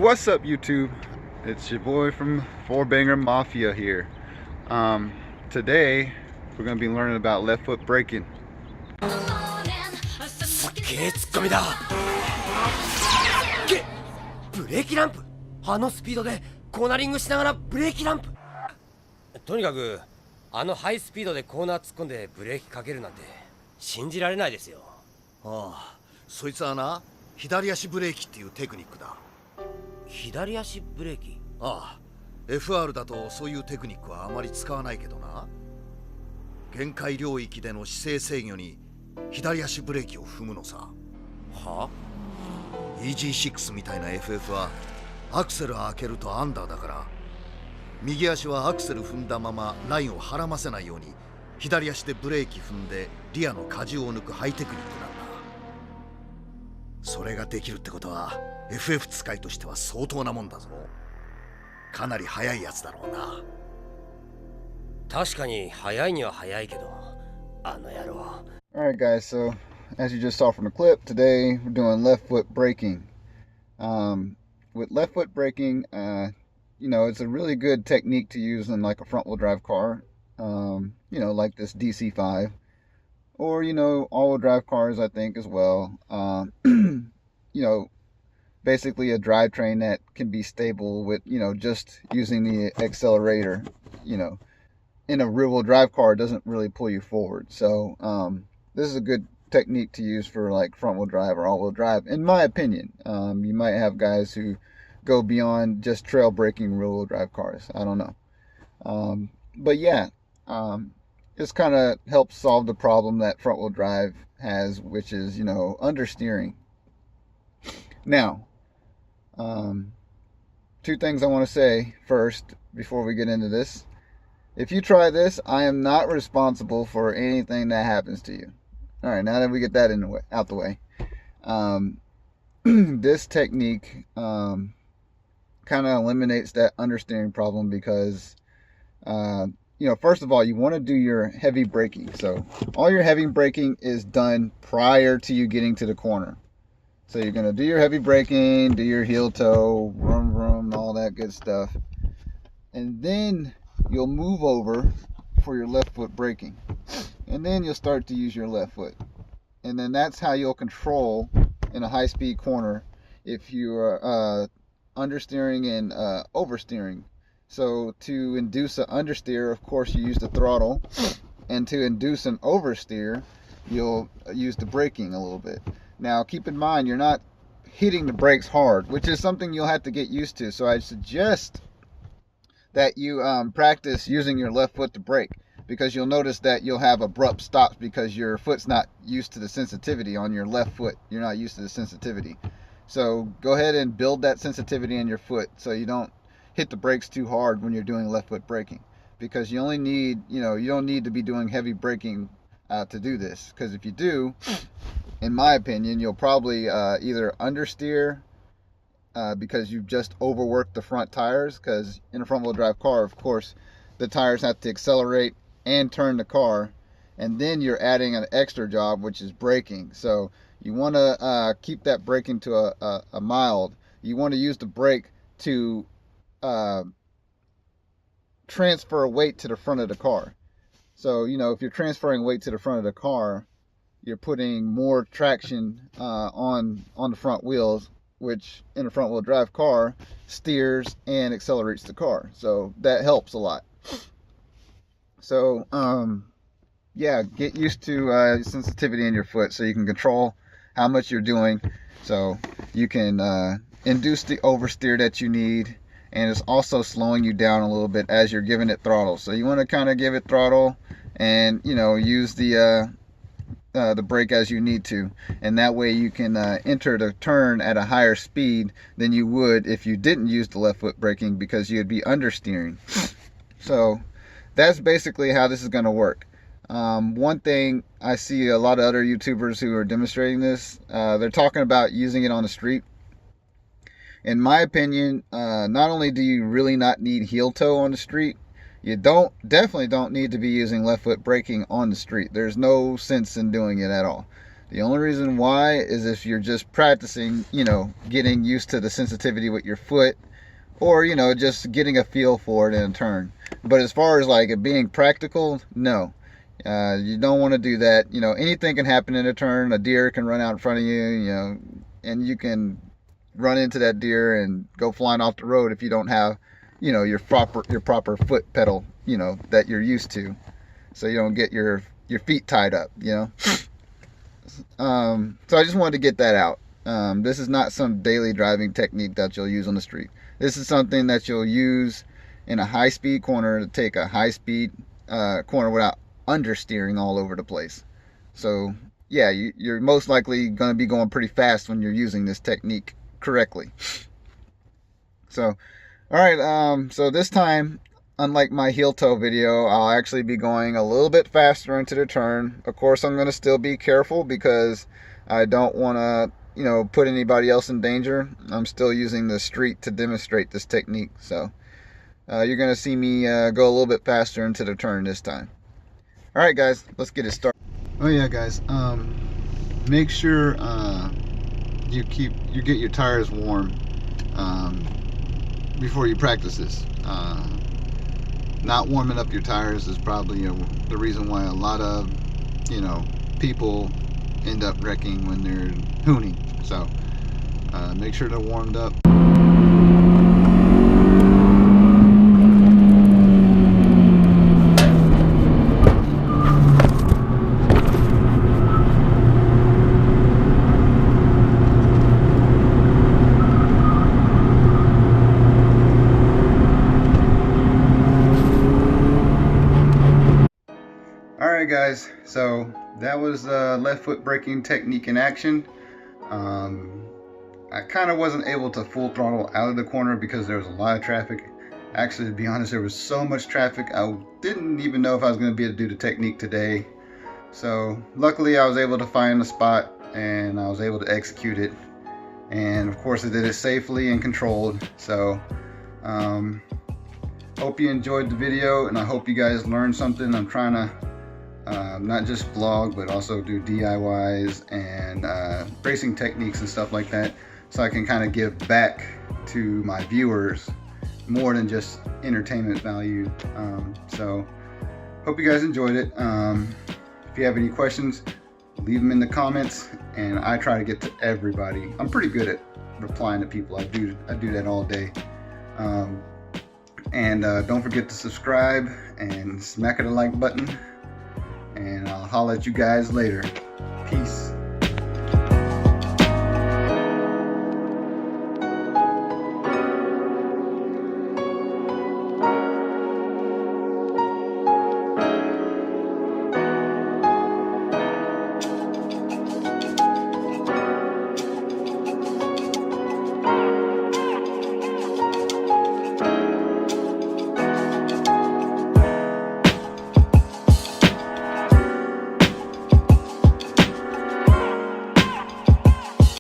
What's up, YouTube? It's your boy from Four Banger Mafia here. Today we're gonna be learning about left foot braking. すっげえツッコミだ。げブレーキランプ。あのスピードでコーナリングしながらブレーキランプ。とにかくあのハイスピードでコーナー突っ込んでブレーキかけるなんて信じられないですよ。ああ、そいつはな、左足ブレーキっていうテクニックだ。左足ブレーキ。ああ、FR だとそういうテクニックはあまり使わないけどな。限界領域での姿勢制御に左足ブレーキを踏むのさ。は？ EG6 みたいな FF はアクセル開けるとアンダーだから、右足はアクセル踏んだままラインをはらませないように左足でブレーキ踏んでリアの荷重を抜くハイテクニックなんだ。それができるってことは FF 使いとしては相当なもんだぞ。かなり速いやつだろうな。確かに速いには速いけど、あの野郎。Alright guys, so as you just saw from the clip, today we're doing left foot braking. With left foot braking, it's a really good technique to use in like a front wheel drive car, like this DC5, or all wheel drive cars I think as well. Basically a drivetrain that can be stable with just using the accelerator. In a rear wheel drive car, it doesn't really pull you forward. So this is a good technique to use for like front wheel drive or all wheel drive, in my opinion. You might have guys who go beyond just trail braking rear wheel drive cars. I don't know. But yeah, this kind of helps solve the problem that front wheel drive has, which is, understeering. Now, two things I want to say first before we get into this. If you try this, I am not responsible for anything that happens to you. All right, now that we get that out the way, this technique kind of eliminates that understeering problem because, first of all, you want to do your heavy braking. So all your heavy braking is done prior to you getting to the corner. So you're going to do your heavy braking, do your heel toe, vroom, vroom, all that good stuff. And then you'll move over for your left foot braking. And then you'll start to use your left foot. And then that's how you'll control in a high-speed corner if you are understeering and oversteering. So to induce an understeer, of course, you use the throttle. And to induce an oversteer, you'll use the braking a little bit. Now, keep in mind, you're not hitting the brakes hard, which is something you'll have to get used to. So I suggest that you practice using your left foot to brake, because you'll notice that you'll have abrupt stops because your foot's not used to the sensitivity on your left foot. You're not used to the sensitivity. So go ahead and build that sensitivity in your foot so you don't hit the brakes too hard when you're doing left foot braking, because you only need, you don't need to be doing heavy braking to do this, because if you do, in my opinion, you'll probably either understeer because you've just overworked the front tires, because in a front wheel drive car, of course, the tires have to accelerate and turn the car, and then you're adding an extra job, which is braking. So you want to keep that braking to a mild. You want to use the brake to transfer weight to the front of the car. So if you're transferring weight to the front of the car, you're putting more traction on the front wheels, which in a front wheel drive car steers and accelerates the car. So that helps a lot. So get used to sensitivity in your foot so you can control how much you're doing, so you can induce the oversteer that you need, and it's also slowing you down a little bit as you're giving it throttle. So you want to kind of give it throttle and use the brake as you need to, and that way you can enter the turn at a higher speed than you would if you didn't use the left foot braking, because you'd be understeering. So that's basically how this is going to work. One thing, I see a lot of other YouTubers who are demonstrating this, they're talking about using it on the street. In my opinion, not only do you really not need heel toe on the street, you definitely don't need to be using left foot braking on the street. There's no sense in doing it at all. The only reason why is if you're just practicing, getting used to the sensitivity with your foot, or just getting a feel for it in a turn. But as far as like it being practical, no. You don't want to do that. Anything can happen in a turn. A deer can run out in front of you, and you can run into that deer and go flying off the road if you don't have, your proper foot pedal, that you're used to, so you don't get your feet tied up, So I just wanted to get that out. This is not some daily driving technique that you'll use on the street. This is something that you'll use in a high-speed corner to take a high-speed corner without understeering all over the place. So yeah, you're most likely going to be going pretty fast when you're using this technique correctly. So alright, so this time, unlike my heel toe video, I'll actually be going a little bit faster into the turn. Of course, I'm going to still be careful because I don't want to put anybody else in danger. I'm still using the street to demonstrate this technique. So you're going to see me go a little bit faster into the turn this time. Alright guys, let's get it started. Oh yeah guys, make sure you get your tires warm before you practice this. Not warming up your tires is probably the reason why a lot of people end up wrecking when they're hooning. So make sure they're warmed up. Alright guys, so that was left foot braking technique in action. I kind of wasn't able to full throttle out of the corner because there was a lot of traffic. Actually, to be honest, there was so much traffic I didn't even know if I was going to be able to do the technique today. So luckily I was able to find the spot and I was able to execute it. And of course I did it safely and controlled. So hope you enjoyed the video and I hope you guys learned something. I'm trying to not just vlog but also do DIYs and racing techniques and stuff like that, so I can kind of give back to my viewers more than just entertainment value. So hope you guys enjoyed it. If you have any questions, leave them in the comments and I try to get to everybody. I'm pretty good at replying to people. I do that all day. And don't forget to subscribe and smack the like button. And I'll holler at you guys later. Peace.